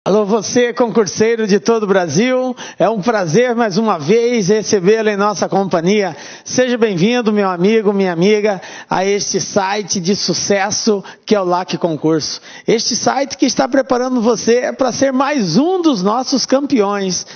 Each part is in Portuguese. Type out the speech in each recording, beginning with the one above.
Alô, você concurseiro de todo o Brasil, é um prazer mais uma vez recebê-lo em nossa companhia. Seja bem-vindo, meu amigo, minha amiga, a este site de sucesso que é o LAC Concurso. Este site que está preparando você para ser mais um dos nossos campeões.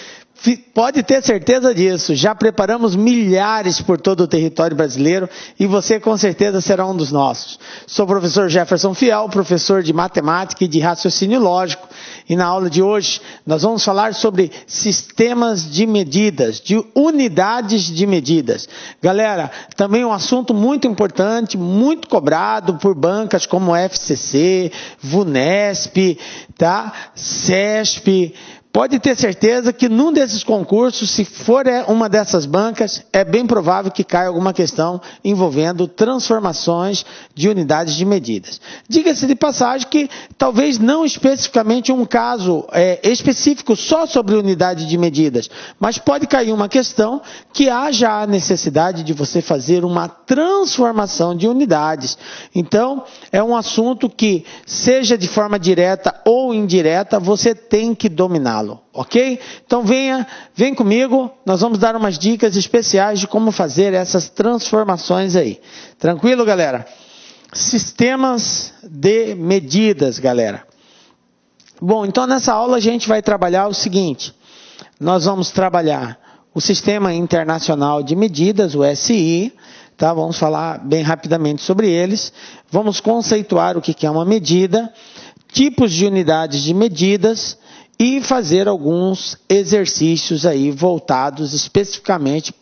Pode ter certeza disso, já preparamos milhares por todo o território brasileiro e você com certeza será um dos nossos. Sou o professor Jefferson Fiel, professor de matemática e de raciocínio lógico, e na aula de hoje nós vamos falar sobre sistemas de medidas, de unidades de medidas. Galera, também um assunto muito importante, muito cobrado por bancas como FCC, VUNESP, tá? CESP. Pode ter certeza que num desses concursos, se for uma dessas bancas, é bem provável que caia alguma questão envolvendo transformações de unidades de medidas. Diga-se de passagem que talvez não especificamente um caso específico só sobre unidade de medidas, mas pode cair uma questão que haja a necessidade de você fazer uma transformação de unidades. Então, é um assunto que, seja de forma direta ou indireta, você tem que dominá-lo. Ok? Então vem comigo, nós vamos dar umas dicas especiais de como fazer essas transformações aí. Tranquilo, galera? Sistemas de medidas, galera. Bom, então nessa aula a gente vai trabalhar o seguinte. Nós vamos trabalhar o Sistema Internacional de Medidas, o SI, tá? Vamos falar bem rapidamente sobre eles. Vamos conceituar o que é uma medida, tipos de unidades de medidas, e fazer alguns exercícios aí voltados especificamente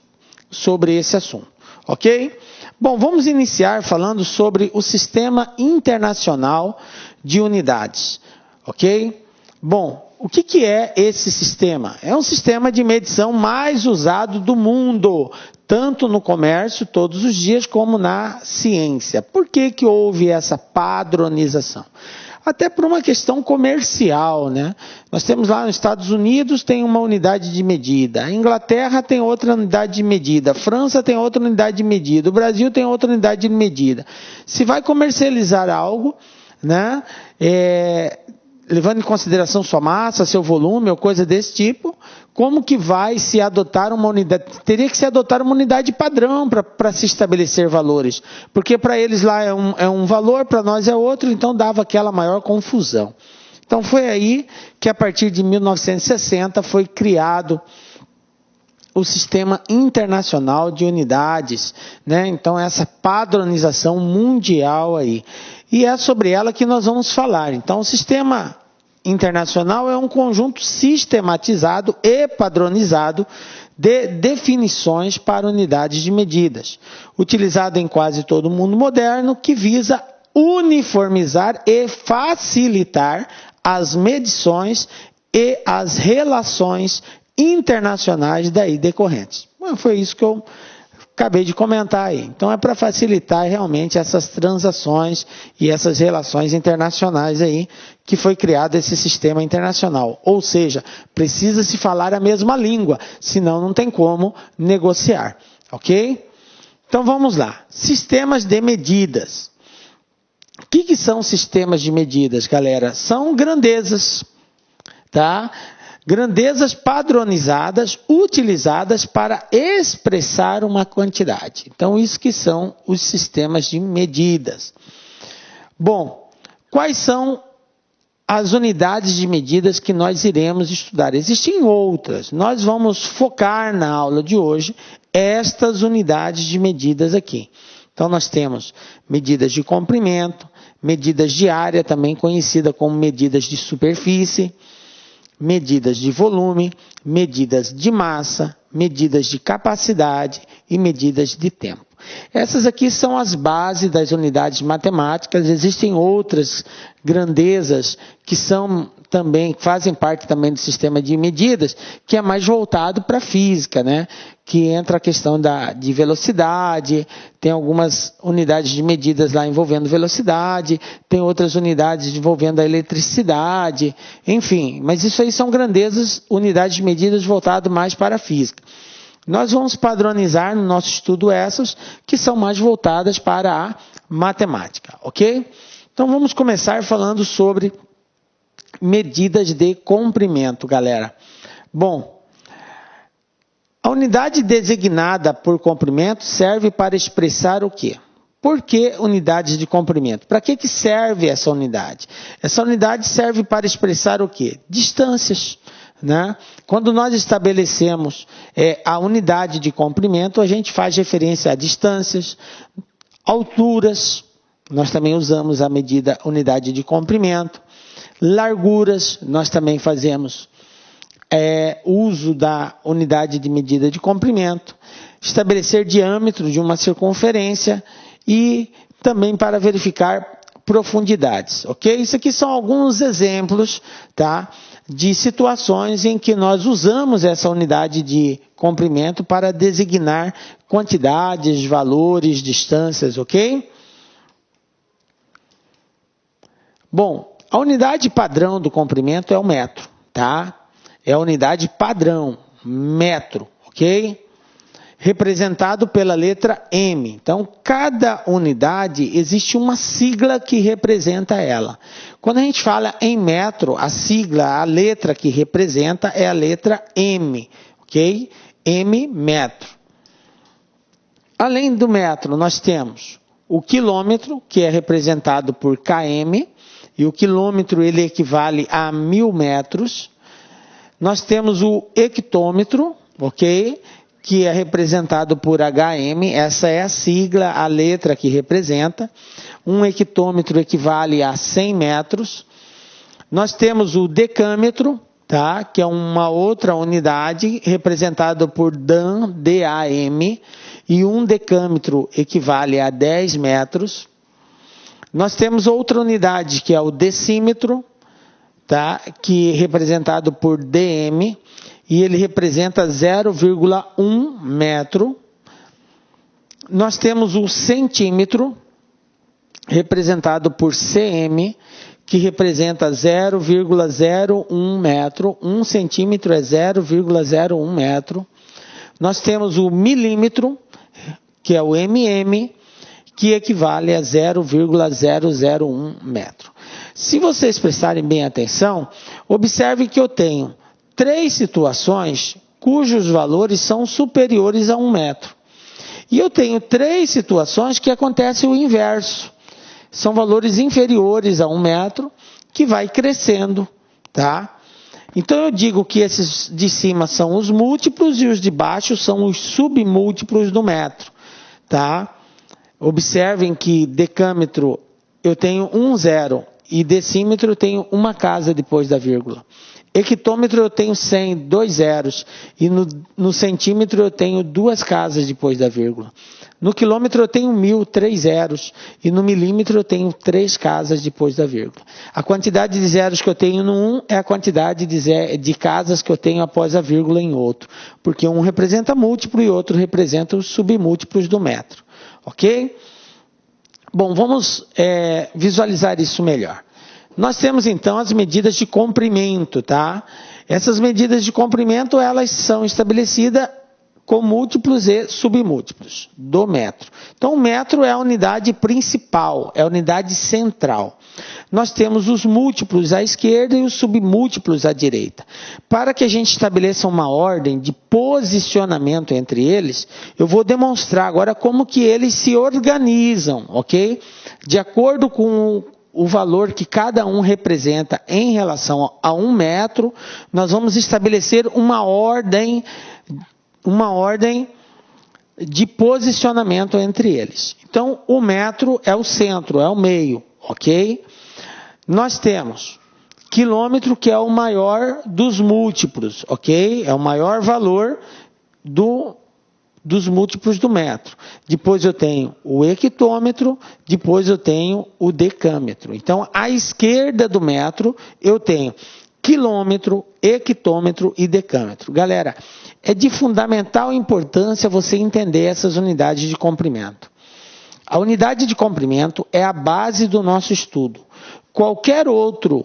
sobre esse assunto, ok? Bom, vamos iniciar falando sobre o Sistema Internacional de Unidades, ok? Bom, o que é esse sistema? É um sistema de medição mais usado do mundo, tanto no comércio todos os dias como na ciência. Por que houve essa padronização? Até por uma questão comercial, né? Nós temos lá nos Estados Unidos tem uma unidade de medida, a Inglaterra tem outra unidade de medida, a França tem outra unidade de medida, o Brasil tem outra unidade de medida. Se vai comercializar algo, né? Levando em consideração sua massa, seu volume ou coisa desse tipo, como que vai se adotar uma unidade? Teria que se adotar uma unidade padrão para se estabelecer valores, porque para eles lá é um valor, para nós é outro, então dava aquela maior confusão. Então foi aí que a partir de 1960 foi criado o Sistema Internacional de Unidades, né? Então essa padronização mundial aí. E é sobre ela que nós vamos falar. Então o Sistema Internacional é um conjunto sistematizado e padronizado de definições para unidades de medidas, utilizado em quase todo o mundo moderno, que visa uniformizar e facilitar as medições e as relações internacionais daí decorrentes. Bom, foi isso que eu acabei de comentar aí. Então é para facilitar realmente essas transações e essas relações internacionais aí que foi criado esse sistema internacional. Ou seja, precisa se falar a mesma língua, senão não tem como negociar, ok? Então vamos lá. Sistemas de medidas. O que são sistemas de medidas, galera? São grandezas, tá? Grandezas padronizadas, utilizadas para expressar uma quantidade. Então, isso que são os sistemas de medidas. Bom, quais são as unidades de medidas que nós iremos estudar? Existem outras. Nós vamos focar na aula de hoje estas unidades de medidas aqui. Então, nós temos medidas de comprimento, medidas de área, também conhecida como medidas de superfície, medidas de volume, medidas de massa, medidas de capacidade e medidas de tempo. Essas aqui são as bases das unidades matemáticas. Existem outras grandezas que fazem parte também do sistema de medidas, que é mais voltado para a física, né? Que entra a questão de velocidade, tem algumas unidades de medidas lá envolvendo velocidade, tem outras unidades envolvendo a eletricidade, enfim, mas isso aí são grandezas, unidades de medidas voltadas mais para a física. Nós vamos padronizar no nosso estudo essas que são mais voltadas para a matemática, ok? Então vamos começar falando sobre medidas de comprimento, galera. Bom, a unidade designada por comprimento serve para expressar o quê? Por que unidades de comprimento? Para que serve essa unidade? Essa unidade serve para expressar o quê? Distâncias, né? Quando nós estabelecemos a unidade de comprimento, a gente faz referência a distâncias, alturas, nós também usamos a medida unidade de comprimento, larguras, nós também fazemos uso da unidade de medida de comprimento, estabelecer diâmetro de uma circunferência e também para verificar profundidades, ok? Isso aqui são alguns exemplos, tá, de situações em que nós usamos essa unidade de comprimento para designar quantidades, valores, distâncias, ok? Bom, a unidade padrão do comprimento é o metro, tá? É a unidade padrão, metro, ok? Representado pela letra M. Então, cada unidade existe uma sigla que representa ela. Quando a gente fala em metro, a sigla, a letra que representa é a letra M, ok? M, metro. Além do metro, nós temos o quilômetro, que é representado por km, e o quilômetro ele equivale a 1000 metros. Nós temos o hectômetro, ok? Que é representado por HM, essa é a sigla, a letra que representa. Um hectômetro equivale a 100 metros. Nós temos o decâmetro, tá? Que é uma outra unidade, representada por DAM, D-A-M, e um decâmetro equivale a 10 metros. Nós temos outra unidade, que é o decímetro, tá? Que é representado por DM, e ele representa 0,1 metro. Nós temos o centímetro, representado por CM, que representa 0,01 metro. 1 centímetro é 0,01 metro. Nós temos o milímetro, que é o MM, que equivale a 0,001 metro. Se vocês prestarem bem atenção, observe que eu tenho 3 situações cujos valores são superiores a 1 metro. E eu tenho 3 situações que acontece o inverso. São valores inferiores a 1 metro, que vai crescendo, tá? Então eu digo que esses de cima são os múltiplos e os de baixo são os submúltiplos do metro, tá? Observem que decâmetro eu tenho 1 zero e decímetro eu tenho uma casa depois da vírgula. Hectômetro eu tenho 100, 2 zeros, e no centímetro eu tenho 2 casas depois da vírgula. No quilômetro eu tenho 1000, 3 zeros, e no milímetro eu tenho 3 casas depois da vírgula. A quantidade de zeros que eu tenho no 1 é a quantidade de casas que eu tenho após a vírgula em outro, porque um representa múltiplo e outro representa os submúltiplos do metro, ok? Bom, vamos visualizar isso melhor. Nós temos então as medidas de comprimento, tá? Essas medidas de comprimento, elas são estabelecidas com múltiplos e submúltiplos do metro. Então, o metro é a unidade principal, é a unidade central. Nós temos os múltiplos à esquerda e os submúltiplos à direita. Para que a gente estabeleça uma ordem de posicionamento entre eles, eu vou demonstrar agora como que eles se organizam, ok? De acordo com o valor que cada um representa em relação a 1 metro, nós vamos estabelecer uma ordem de posicionamento entre eles. Então, o metro é o centro, é o meio, ok? Nós temos quilômetro, que é o maior dos múltiplos, ok? É o maior valor dos múltiplos do metro. Depois eu tenho o hectômetro, depois eu tenho o decâmetro. Então, à esquerda do metro, eu tenho quilômetro, hectômetro e decâmetro. Galera, é de fundamental importância você entender essas unidades de comprimento. A unidade de comprimento é a base do nosso estudo. Qualquer outro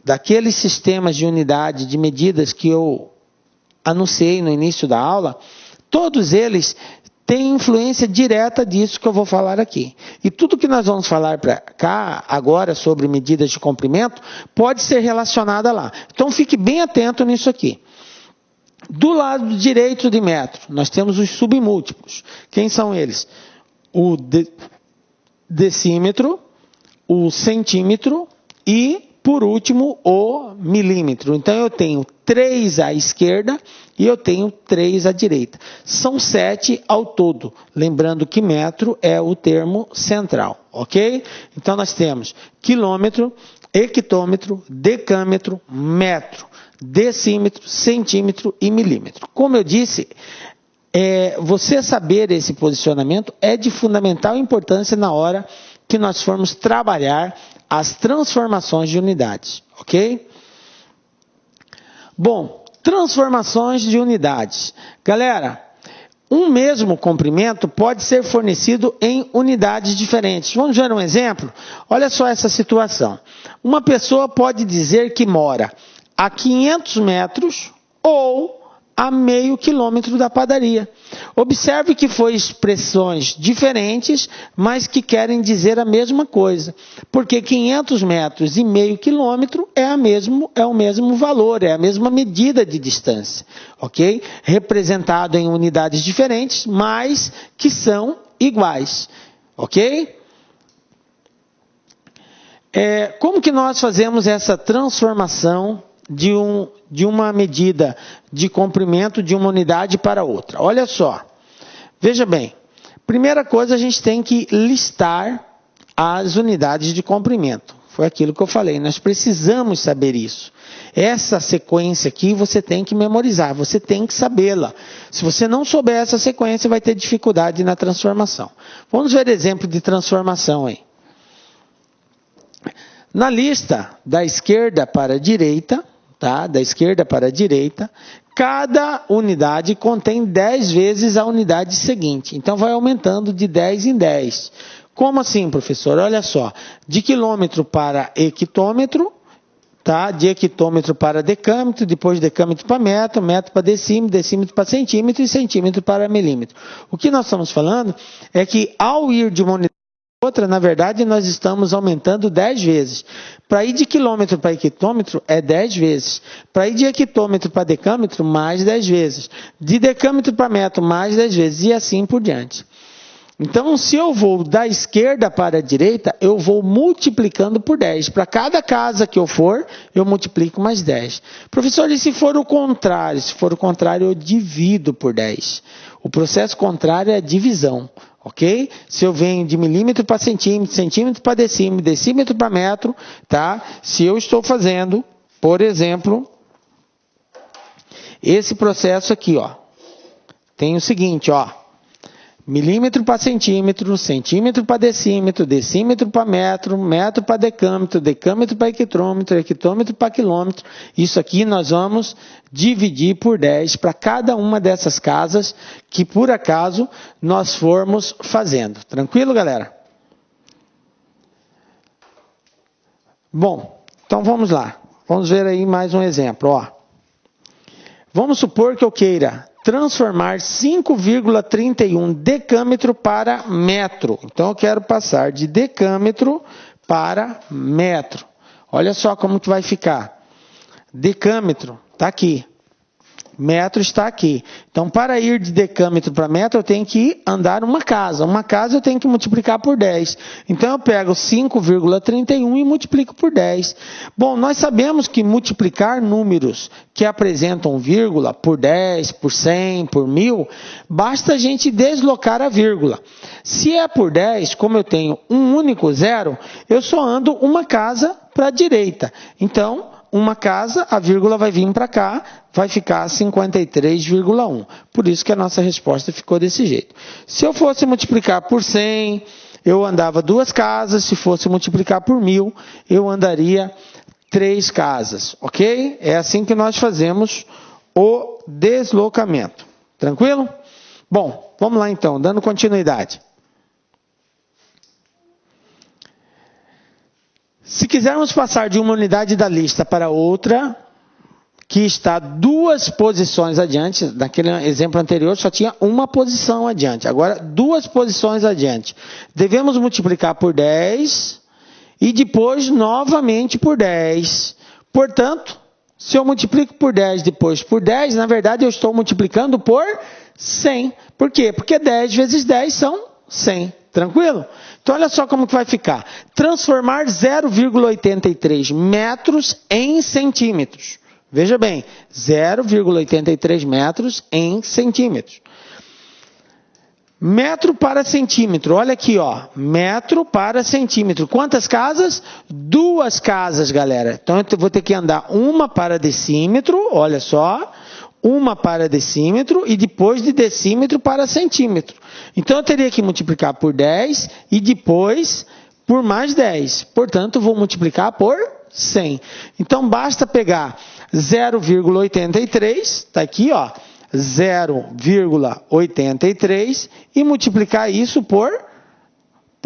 daqueles sistemas de unidade de medidas que eu anunciei no início da aula, todos eles tem influência direta disso que eu vou falar aqui. E tudo que nós vamos falar para cá agora sobre medidas de comprimento pode ser relacionado lá. Então fique bem atento nisso aqui. Do lado direito de metro, nós temos os submúltiplos. Quem são eles? O decímetro, o centímetro e, por último, o milímetro. Então eu tenho 3 à esquerda e eu tenho 3 à direita. São 7 ao todo. Lembrando que metro é o termo central, ok? Então nós temos quilômetro, hectômetro, decâmetro, metro, decímetro, centímetro e milímetro. Como eu disse, você saber esse posicionamento é de fundamental importância na hora que nós formos trabalhar as transformações de unidades, ok? Bom, transformações de unidades. Galera, um mesmo comprimento pode ser fornecido em unidades diferentes. Vamos ver um exemplo? Olha só essa situação. Uma pessoa pode dizer que mora a 500 metros ou a meio quilômetro da padaria. Observe que foi expressões diferentes, mas que querem dizer a mesma coisa. Porque 500 metros e meio quilômetro é o mesmo valor, é a mesma medida de distância. Ok? Representado em unidades diferentes, mas que são iguais. Ok? Como que nós fazemos essa transformação de uma medida de comprimento de uma unidade para outra? Olha só, veja bem, primeira coisa a gente tem que listar as unidades de comprimento. Foi aquilo que eu falei, nós precisamos saber isso. Essa sequência aqui você tem que memorizar, você tem que sabê-la. Se você não souber essa sequência, vai ter dificuldade na transformação. Vamos ver exemplo de transformação aí. Na lista da esquerda para a direita, tá? Da esquerda para a direita, cada unidade contém 10 vezes a unidade seguinte. Então vai aumentando de 10 em 10. Como assim, professor? Olha só, de quilômetro para hectômetro, tá? De hectômetro para decâmetro, depois decâmetro para metro, metro para decímetro, decímetro para centímetro e centímetro para milímetro. O que nós estamos falando é que ao ir de uma unidade outra, na verdade, nós estamos aumentando 10 vezes. Para ir de quilômetro para hectômetro, é 10 vezes. Para ir de hectômetro para decâmetro, mais 10 vezes. De decâmetro para metro, mais 10 vezes. E assim por diante. Então, se eu vou da esquerda para a direita, eu vou multiplicando por 10. Para cada casa que eu for, eu multiplico mais 10. Professor, e se for o contrário? Se for o contrário, eu divido por 10. O processo contrário é a divisão. Ok? Se eu venho de milímetro para centímetro, centímetro para decímetro, decímetro para metro, tá? Se eu estou fazendo, por exemplo, esse processo aqui, ó, tem o seguinte, ó, milímetro para centímetro, centímetro para decímetro, decímetro para metro, metro para decâmetro, decâmetro para hectômetro, hectômetro para quilômetro. Isso aqui nós vamos dividir por 10 para cada uma dessas casas que por acaso nós formos fazendo. Tranquilo, galera? Bom, então vamos lá. Vamos ver aí mais um exemplo, ó. Vamos supor que eu queira transformar 5,31 decâmetro para metro. Então, eu quero passar de decâmetro para metro. Olha só como que vai ficar. Decâmetro está aqui. Metro está aqui. Então, para ir de decâmetro para metro, eu tenho que andar uma casa. Uma casa eu tenho que multiplicar por 10. Então, eu pego 5,31 e multiplico por 10. Bom, nós sabemos que multiplicar números que apresentam vírgula por 10, por 100, por 1000, basta a gente deslocar a vírgula. Se é por 10, como eu tenho um único zero, eu só ando uma casa para a direita. Então, uma casa, a vírgula vai vir para cá, vai ficar 53,1. Por isso que a nossa resposta ficou desse jeito. Se eu fosse multiplicar por 100, eu andava 2 casas. Se fosse multiplicar por 1000, eu andaria 3 casas. Ok? É assim que nós fazemos o deslocamento. Tranquilo? Bom, vamos lá então, dando continuidade. Se quisermos passar de uma unidade da lista para outra, que está 2 posições adiante. Naquele exemplo anterior só tinha uma posição adiante. Agora 2 posições adiante. Devemos multiplicar por 10 e depois novamente por 10. Portanto, se eu multiplico por 10 depois por 10, na verdade eu estou multiplicando por 100. Por quê? Porque 10 vezes 10 são 100. Tranquilo? Então, olha só como que vai ficar. Transformar 0,83 metros em centímetros. Veja bem, 0,83 metros em centímetros. Metro para centímetro. Olha aqui, ó. Metro para centímetro. Quantas casas? 2 casas, galera. Então, eu vou ter que andar uma para decímetro. Olha só. Uma para decímetro e depois de decímetro para centímetro. Então, eu teria que multiplicar por 10 e depois por mais 10. Portanto, vou multiplicar por 100. Então, basta pegar 0,83, está aqui, ó, 0,83 e multiplicar isso por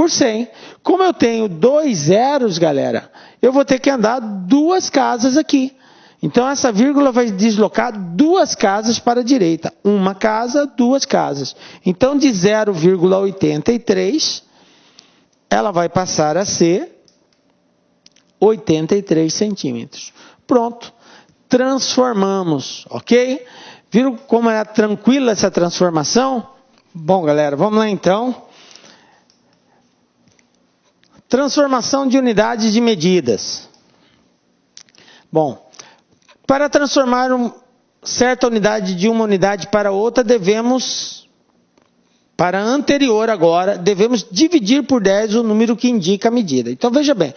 100. Como eu tenho 2 zeros, galera, eu vou ter que andar 2 casas aqui. Então, essa vírgula vai deslocar 2 casas para a direita. Uma casa, 2 casas. Então, de 0,83, ela vai passar a ser 83 centímetros. Pronto. Transformamos, ok? Viram como é tranquila essa transformação? Bom, galera, vamos lá então. Transformação de unidades de medidas. Bom, para transformar certa unidade de uma unidade para outra, para a anterior agora, devemos dividir por 10 o número que indica a medida. Então, veja bem,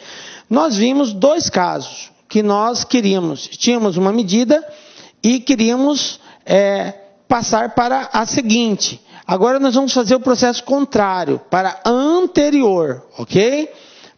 nós vimos 2 casos que nós tínhamos uma medida e queríamos passar para a seguinte. Agora nós vamos fazer o processo contrário, para a anterior, ok?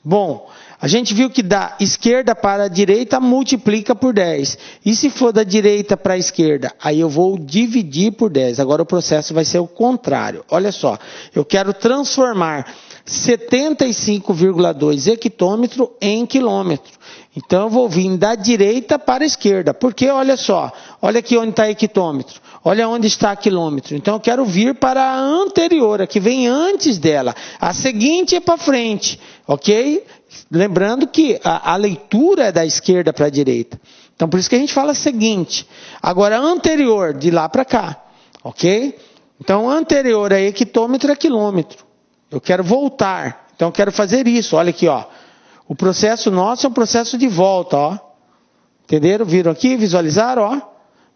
Bom, a gente viu que da esquerda para a direita multiplica por 10. E se for da direita para a esquerda, aí eu vou dividir por 10. Agora o processo vai ser o contrário. Olha só, eu quero transformar 75,2 hectômetro em quilômetro. Então eu vou vir da direita para a esquerda. Porque olha só, olha aqui onde está hectômetro. Olha onde está quilômetro. Então eu quero vir para a anterior, a que vem antes dela. A seguinte é para frente, ok? Lembrando que a leitura é da esquerda para a direita. Então por isso que a gente fala seguinte. Agora anterior, de lá para cá, ok? Então anterior a hectômetro é quilômetro. Eu quero voltar. Então eu quero fazer isso. Olha aqui, ó. O processo nosso é um processo de volta, ó. Entenderam? Viram aqui? Visualizaram, ó?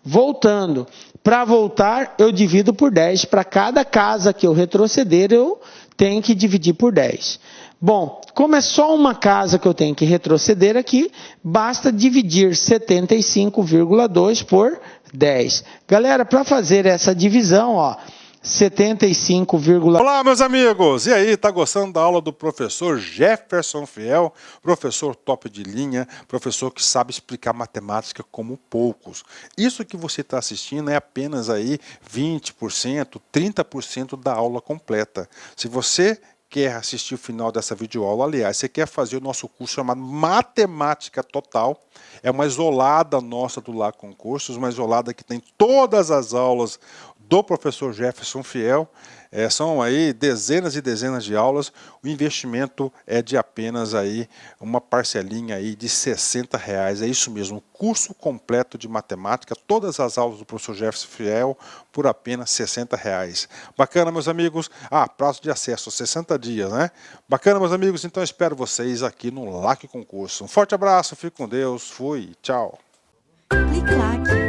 Voltando. Para voltar, eu divido por 10. Para cada casa que eu retroceder, eu tenho que dividir por 10. Bom, como é só uma casa que eu tenho que retroceder aqui, basta dividir 75,2 por 10. Galera, para fazer essa divisão, ó, 75, Olá, meus amigos! E aí, tá gostando da aula do professor Jefferson Fiel? Professor top de linha, professor que sabe explicar matemática como poucos. Isso que você está assistindo é apenas aí 20%, 30% da aula completa. Se você quer assistir o final dessa videoaula, aliás, você quer fazer o nosso curso chamado Matemática Total, é uma isolada nossa do Lá Concursos, uma isolada que tem todas as aulas do professor Jefferson Fiel, são aí dezenas e dezenas de aulas, o investimento é de apenas aí uma parcelinha aí de R$60, é isso mesmo, curso completo de matemática, todas as aulas do professor Jefferson Fiel por apenas R$60. Bacana, meus amigos? Prazo de acesso, 60 dias, né? Bacana, meus amigos? Então espero vocês aqui no LAC Concurso. Um forte abraço, fique com Deus, fui, tchau. Clique lá.